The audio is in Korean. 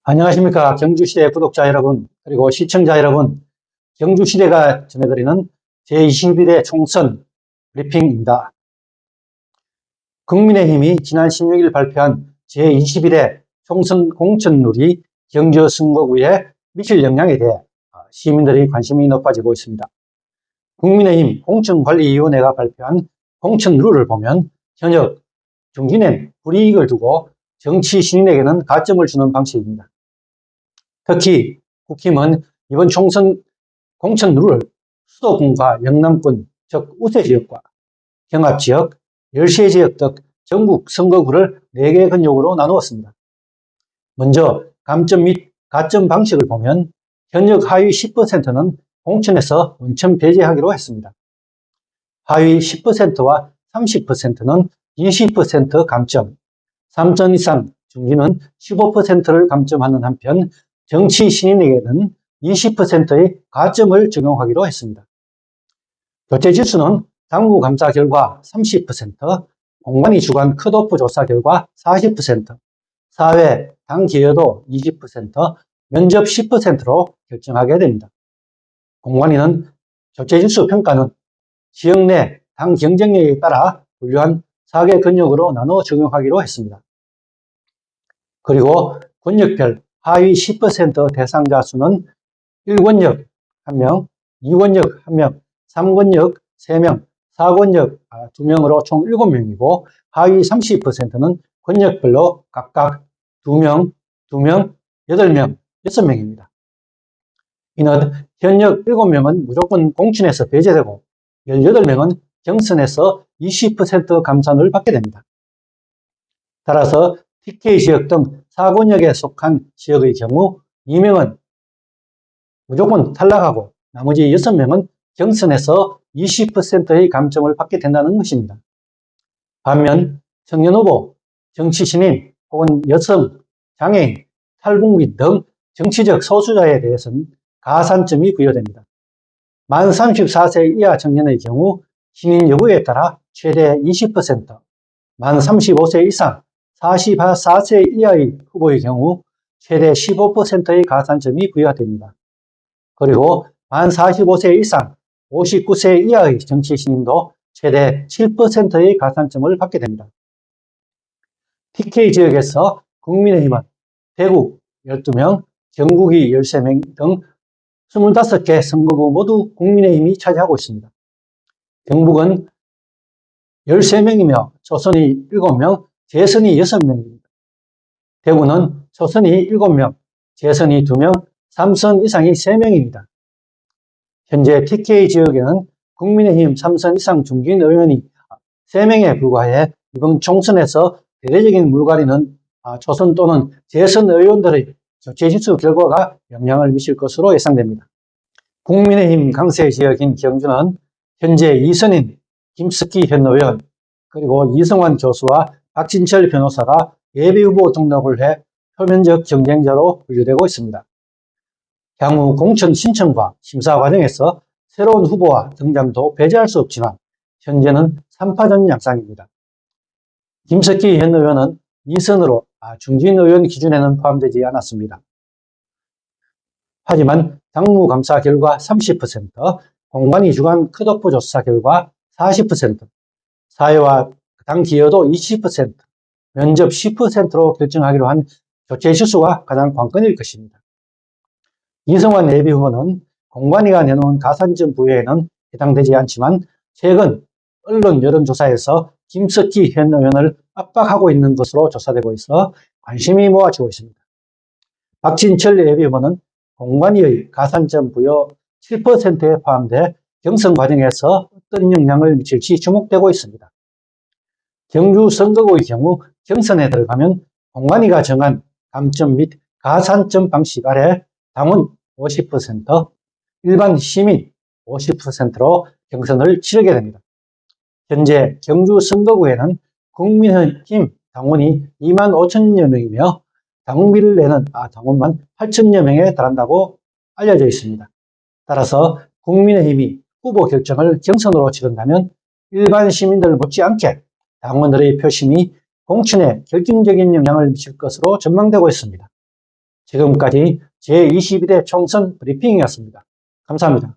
안녕하십니까. 경주시대 구독자 여러분, 그리고 시청자 여러분. 경주시대가 전해드리는 제21회 총선 브리핑입니다. 국민의힘이 지난 16일 발표한 제21회 총선 공천룰이 경주 선거구에 미칠 영향에 대해 시민들의 관심이 높아지고 있습니다. 국민의힘 공천관리위원회가 발표한 공천룰을 보면 현역 중진엔 불이익을 두고 정치 신인에게는 가점을 주는 방식입니다. 특히 국힘은 이번 총선 공천룰을 수도권과 영남권, 즉 우세지역과 경합지역, 열세지역 등 전국 선거구를 4개 근역으로 나누었습니다. 먼저 감점 및 가점 방식을 보면 현역 하위 10%는 공천에서 원천 배제하기로 했습니다. 하위 10%와 30%는 20% 감점, 3점 이상 중진은 15%를 감점하는 한편 정치 신인에게는 20%의 가점을 적용하기로 했습니다. 교체 지수는 당무 감사 결과 30%, 공관위 주관 컷오프 조사 결과 40%, 사회 당 기여도 20%, 면접 10%로 결정하게 됩니다. 공관위는 교체 지수 평가는 지역 내 당 경쟁력에 따라 분류한 4개 권역으로 나눠 적용하기로 했습니다. 그리고 권역별 하위 10% 대상자 수는 1권역 1명, 2권역 1명, 3권역 3명, 4권역 2명으로 총 7명이고 하위 30%는 권역별로 각각 2명, 2명, 8명, 6명입니다. 이는 현역 7명은 무조건 공천에서 배제되고 18명은 경선에서 20% 감산을 받게 됩니다. 따라서 TK지역 등 4권역에 속한 지역의 경우 2명은 무조건 탈락하고 나머지 6명은 경선에서 20%의 감점을 받게 된다는 것입니다. 반면 청년 후보, 정치 신인 혹은 여성, 장애인, 탈북민 등 정치적 소수자에 대해서는 가산점이 부여됩니다. 만 34세 이하 청년의 경우 신인 여부에 따라 최대 20%, 만 35세 이상 44세 이하의 후보의 경우 최대 15%의 가산점이 부여됩니다. 그리고 만 45세 이상 59세 이하의 정치 신인도 최대 7%의 가산점을 받게 됩니다. TK지역에서 국민의힘은 대구 12명, 경북이 13명 등 25개 선거구 모두 국민의힘이 차지하고 있습니다. 경북은 13명이며 초선이 7명, 재선이 6명입니다. 대구는 초선이 7명, 재선이 2명, 3선 이상이 3명입니다. 현재 TK지역에는 국민의힘 3선 이상 중진 의원이 3명에 불과해 이번 총선에서 대대적인 물갈이는 초선 또는 재선 의원들의 교체지수 결과가 영향을 미칠 것으로 예상됩니다. 국민의힘 강세 지역인 경주는 현재 이선인 김석기 현 의원 그리고 이성환 교수와 박진철 변호사가 예비후보 등록을 해 표면적 경쟁자로 분류되고 있습니다. 향후 공천 신청과 심사 과정에서 새로운 후보와 등장도 배제할 수 없지만 현재는 3파전 양상입니다. 김석기 현 의원은 2선으로 중진 의원 기준에는 포함되지 않았습니다. 하지만 당무 감사 결과 30%, 공관위 주관 컷오프 조사 결과 40%, 사회와 당 기여도 20%, 면접 10%로 결정하기로 한 교체 지수가 가장 관건일 것입니다. 이성환 예비후보는 공관위가 내놓은 가산점 부여에는 해당되지 않지만 최근 언론 여론조사에서 김석기 현 의원을 압박하고 있는 것으로 조사되고 있어 관심이 모아지고 있습니다. 박진철 예비후보는 공관위의 가산점 부여 7%에 포함돼 경선 과정에서 어떤 영향을 미칠지 주목되고 있습니다. 경주 선거구의 경우 경선에 들어가면 공관위가 정한 감점 및 가산점 방식 아래 당원 50%, 일반 시민 50%로 경선을 치르게 됩니다. 현재 경주 선거구에는 국민의힘 당원이 2만 5천여 명이며 당비를 내는 당원만 8천여 명에 달한다고 알려져 있습니다. 따라서 국민의힘이 후보 결정을 경선으로 치른다면 일반 시민들 못지않게 당원들의 표심이 공천에 결정적인 영향을 미칠 것으로 전망되고 있습니다. 지금까지 제22대 총선 브리핑이었습니다. 감사합니다.